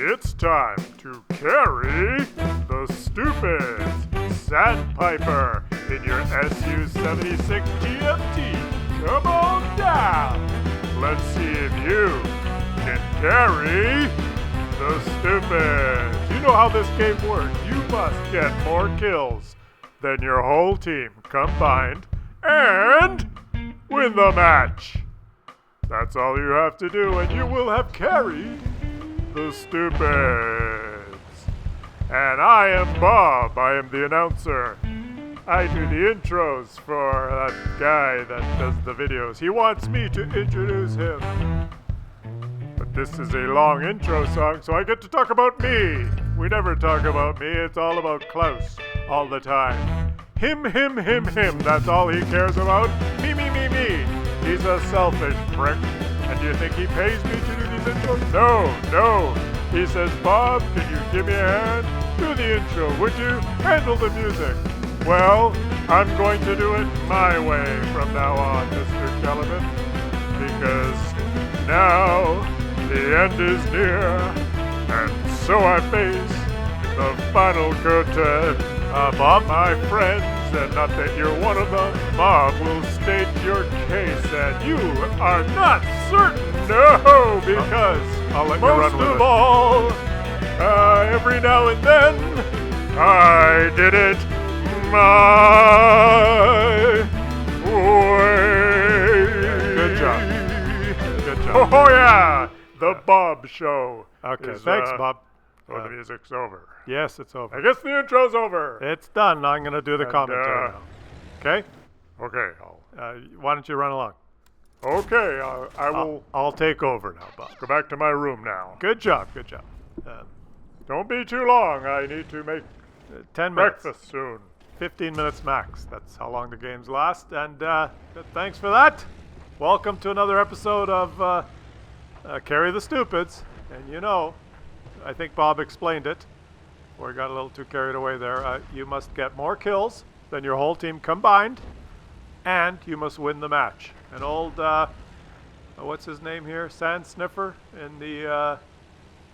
It's time to carry the Stupids Sandpiper in your SU-76 GMT. Come on down. Let's see if you can carry the Stupids. You know how this game works. You must get more kills than your whole team combined and win the match. That's all you have to do, and you will have carried the Stupids. And I am Bob. I am the announcer. I do the intros for that guy that does the videos. He wants me to introduce him. But this is a long intro song, so I get to talk about me. We never talk about me. It's all about Claus all the time. Him. That's all he cares about. Me. He's a selfish prick. And do you think he pays me to do these intros? No. He says, Bob, can you give me a hand? Do the intro, would you? Handle the music. Well, I'm going to do it my way from now on, Mr. Kellerman. Because now the end is near. And so I face the final curtain. Bob, my friends, and not that you're one of them, Bob will state your case, and you are not certain. No, because I'll let you run with most of it. all, every now and then, I did it my way. Good job. Oh yeah, the Bob Show. Okay, is, thanks, Bob. Oh, the music's over. Yes, it's over. I guess the intro's over. It's done. I'm going to do the commentary now. Okay? Okay, Why don't you run along? okay, I will I'll take over now, Bob. go back to my room now. Good job. Don't be too long. I need to make 10 minutes. breakfast soon. 15 minutes max. That's how long the games last. And thanks for that. Welcome to another episode of Carry the Stupids. And you know, I think Bob explained it. We got a little too carried away there. You must get more kills than your whole team combined, and you must win the match. An old, what's his name here? Sand Sniffer in the,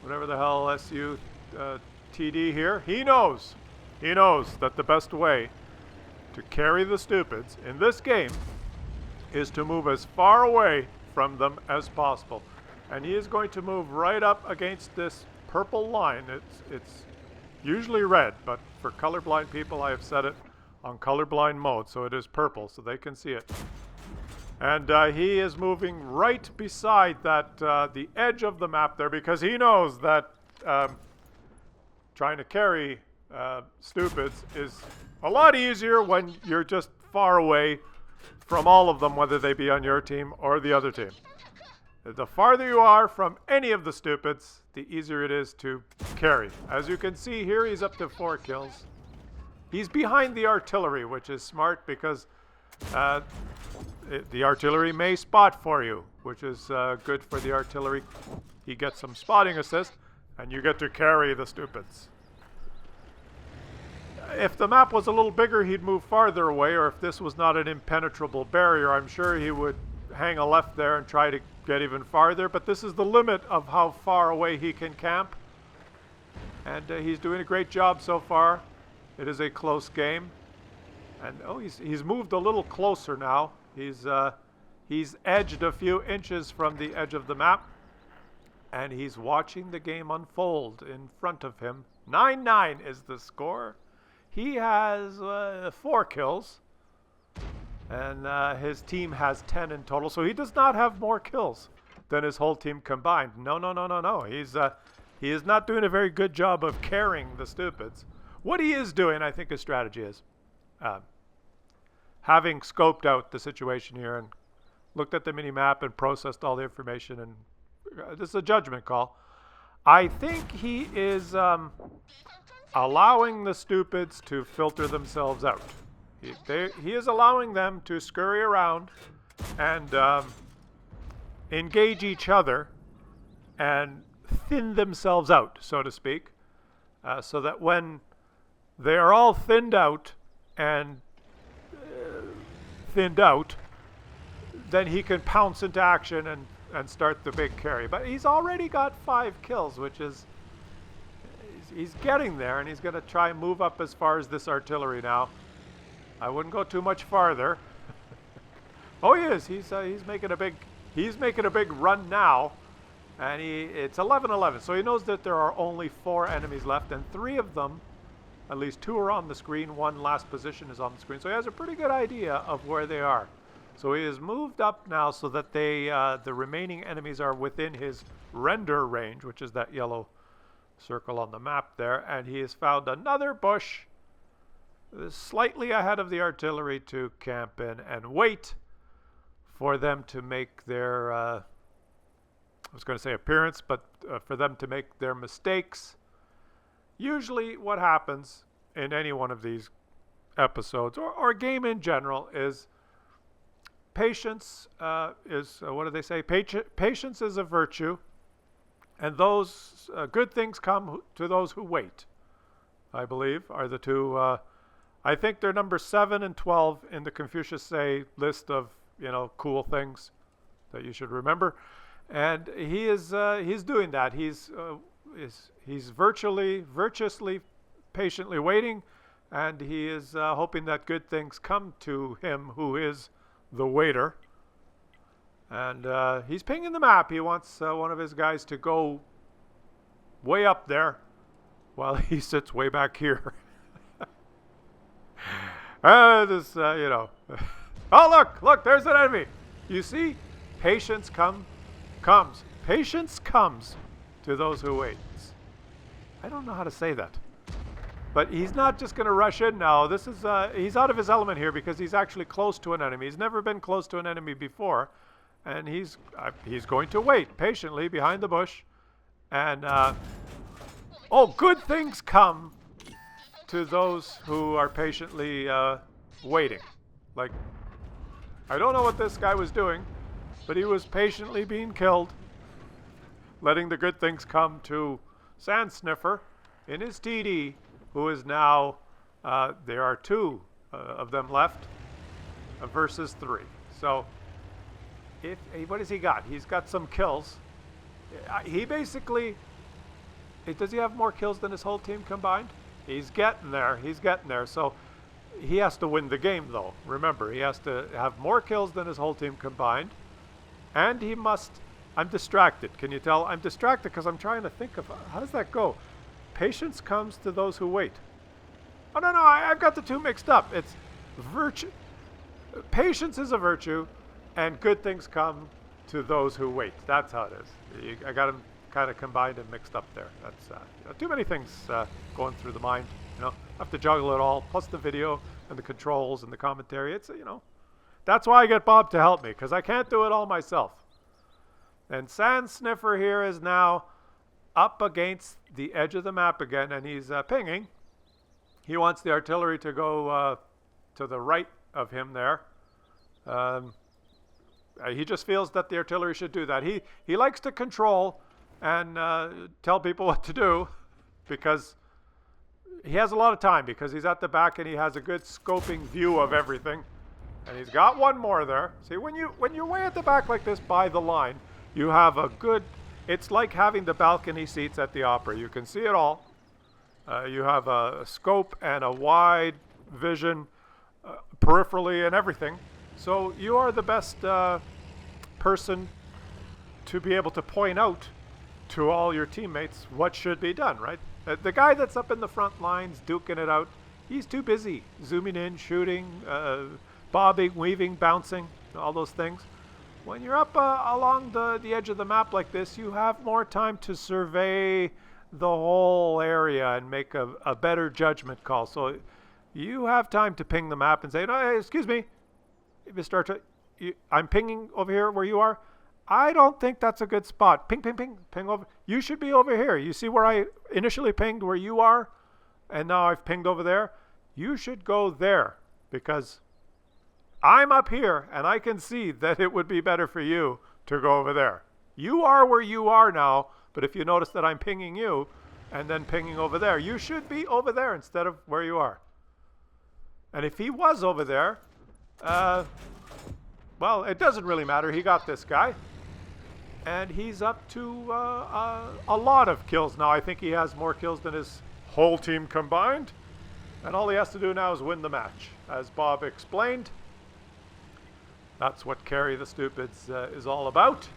whatever the hell TD here. He knows that the best way to carry the Stupids in this game is to move as far away from them as possible. And he is going to move right up against this purple line. It's usually red, but for colorblind people, I have set it on colorblind mode, so it is purple, so they can see it. And he is moving right beside that the edge of the map there, because he knows that trying to carry Stupids is a lot easier when you're just far away from all of them, whether they be on your team or the other team. The farther you are from any of the Stupids, the easier it is to carry. As you can see here, he's up to 4 kills. He's behind the artillery, which is smart because the artillery may spot for you, which is good for the artillery. He gets some spotting assist, and you get to carry the Stupids. If the map was a little bigger, he'd move farther away, or if this was not an impenetrable barrier, I'm sure he would hang a left there and try to get even farther, but this is the limit of how far away he can camp, and he's doing a great job so far. It is a close game, and he's moved a little closer now. He's edged a few inches from the edge of the map, and he's watching the game unfold in front of him. 9-9 is the score. He has 4 kills. And his team has 10 in total, so he does not have more kills than his whole team combined. No. He is not doing a very good job of carrying the Stupids. What he is doing, I think his strategy is, having scoped out the situation here and looked at the mini-map and processed all the information, and this is a judgment call. I think he is allowing the Stupids to filter themselves out. He is allowing them to scurry around and engage each other and thin themselves out, so to speak, so that when they are all thinned out and then he can pounce into action and start the big carry. But he's already got 5 kills, which is he's getting there, and he's going to try and move up as far as this artillery now. I wouldn't go too much farther. Oh, he is. He's making a big run now, and it's 11-11. So he knows that there are only 4 enemies left, and 3 of them, at least 2 are on the screen. 1 last position is on the screen. So he has a pretty good idea of where they are. So he has moved up now so that the remaining enemies are within his render range, which is that yellow circle on the map there, and he has found another bush slightly ahead of the artillery to camp in and wait for them to make their I was going to say appearance, but for them to make their mistakes. Usually what happens in any one of these episodes, or game in general, is patience is, what do they say? Patience is a virtue, and those good things come to those who wait, I believe, are the two. I think they're number 7 and 12 in the Confucius Say list of, cool things that you should remember. And he's doing that. He's virtuously, patiently waiting, and he is hoping that good things come to him who is the waiter. And he's pinging the map. He wants one of his guys to go way up there while he sits way back here. Oh, look, there's an enemy. You see, patience comes. Patience comes to those who wait. I don't know how to say that. But he's not just going to rush in now. This is he's out of his element here because he's actually close to an enemy. He's never been close to an enemy before, and he's going to wait patiently behind the bush. And good things come to those who are patiently waiting. Like, I don't know what this guy was doing, but he was patiently being killed, letting the good things come to Sand Sniffer in his TD, who is now, there are 2 of them left versus 3. So, what has he got? He's got some kills. He basically, does he have more kills than his whole team combined? He's getting there. So he has to win the game, though. Remember, he has to have more kills than his whole team combined. And he must... I'm distracted. Can you tell? I'm distracted because I'm trying to think of... How does that go? Patience comes to those who wait. Oh, no, I've got the 2 mixed up. It's virtue. Patience is a virtue, and good things come to those who wait. That's how it is. I got them kind of combined and mixed up there. That's too many things going through the mind. I have to juggle it all, plus the video and the controls and the commentary. It's that's why I get Bob to help me, because I can't do it all myself. And Sand Sniffer here is now up against the edge of the map again, and he's pinging. He wants the artillery to go to the right of him there. He just feels that the artillery should do that. He likes to control and tell people what to do, because he has a lot of time, because he's at the back and he has a good scoping view of everything. And he's got one more there. See, when you're way at the back like this by the line, you have a good... It's like having the balcony seats at the opera. You can see it all. You have a scope and a wide vision peripherally and everything. So you are the best person to be able to point out to all your teammates what should be done, right? The guy that's up in the front lines duking it out, he's too busy zooming in, shooting, bobbing, weaving, bouncing, all those things. When you're up along the edge of the map like this, you have more time to survey the whole area and make a better judgment call. So you have time to ping the map and say, no, hey, excuse me, Mr. I'm pinging over here where you are. I don't think that's a good spot. Ping, ping, ping, ping over. You should be over here. You see where I initially pinged where you are, and now I've pinged over there? You should go there, because I'm up here, and I can see that it would be better for you to go over there. You are where you are now, but if you notice that I'm pinging you and then pinging over there, you should be over there instead of where you are. And if he was over there, well, it doesn't really matter. He got this guy. And he's up to a lot of kills now. I think he has more kills than his whole team combined. And all he has to do now is win the match. As Bob explained, that's what Carry the Stupids is all about.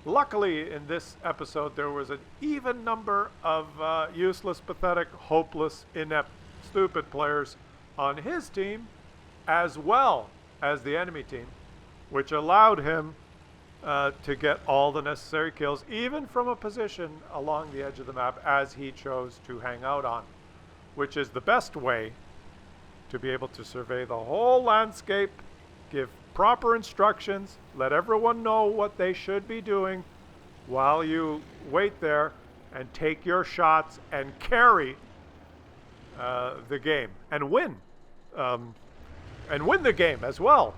Luckily, in this episode, there was an even number of useless, pathetic, hopeless, inept, stupid players on his team, as well as the enemy team, which allowed him to get all the necessary kills, even from a position along the edge of the map as he chose to hang out on, which is the best way to be able to survey the whole landscape, give proper instructions, let everyone know what they should be doing while you wait there and take your shots and carry the game and win. And win the game as well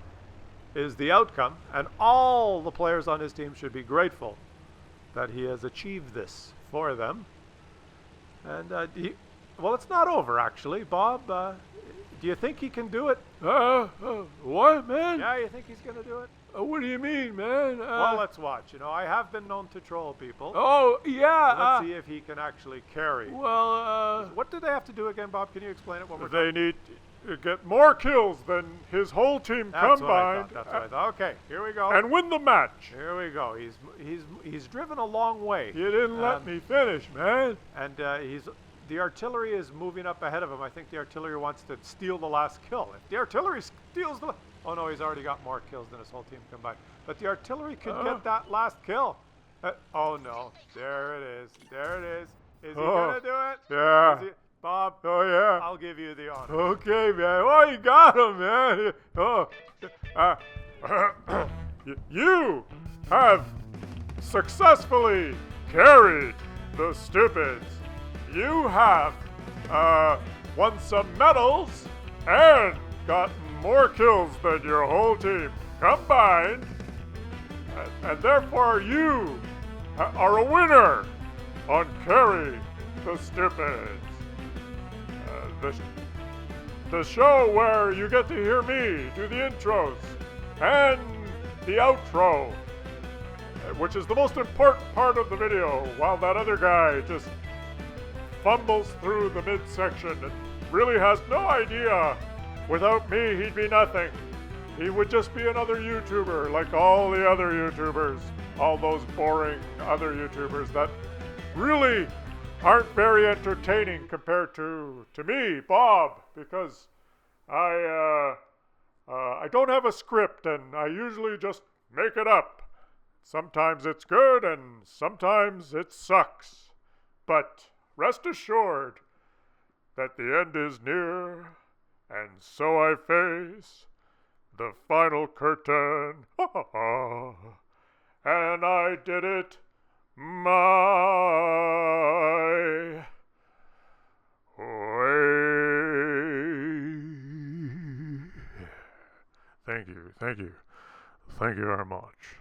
is the outcome, and all the players on his team should be grateful that he has achieved this for them. And well, it's not over actually, Bob. Do you think he can do it? What, man? Yeah, you think he's gonna do it? What do you mean, man? Well, let's watch. You know, I have been known to troll people. Oh, yeah. Let's see if he can actually carry. Well, What do they have to do again, Bob? Can you explain it one more they time? need to get more kills than his whole team That's combined. That's what I thought. Okay, here we go. And win the match. Here we go. He's driven a long way. You didn't let me finish, man. And the artillery is moving up ahead of him. I think the artillery wants to steal the last kill. If the artillery steals the... Oh, no, he's already got more kills than his whole team combined. But the artillery could get that last kill. Oh, no. There it is. There it is. Is he going to do it? Yeah. Bob, Oh, yeah. I'll give you the honor. Okay, man. Oh, you got him, man. You have successfully carried the Stupids. You have won some medals and gotten more kills than your whole team combined. And therefore you are a winner on Carry the Stupids. The show where you get to hear me do the intros and the outro, which is the most important part of the video, while that other guy just fumbles through the midsection and really has no idea. Without me, he'd be nothing. He would just be another YouTuber like all the other YouTubers, all those boring other YouTubers that really aren't very entertaining compared to me, Bob, because I don't have a script and I usually just make it up. Sometimes it's good and sometimes it sucks. But rest assured that the end is near, and so I face the final curtain. And I did it my way. Thank you very much.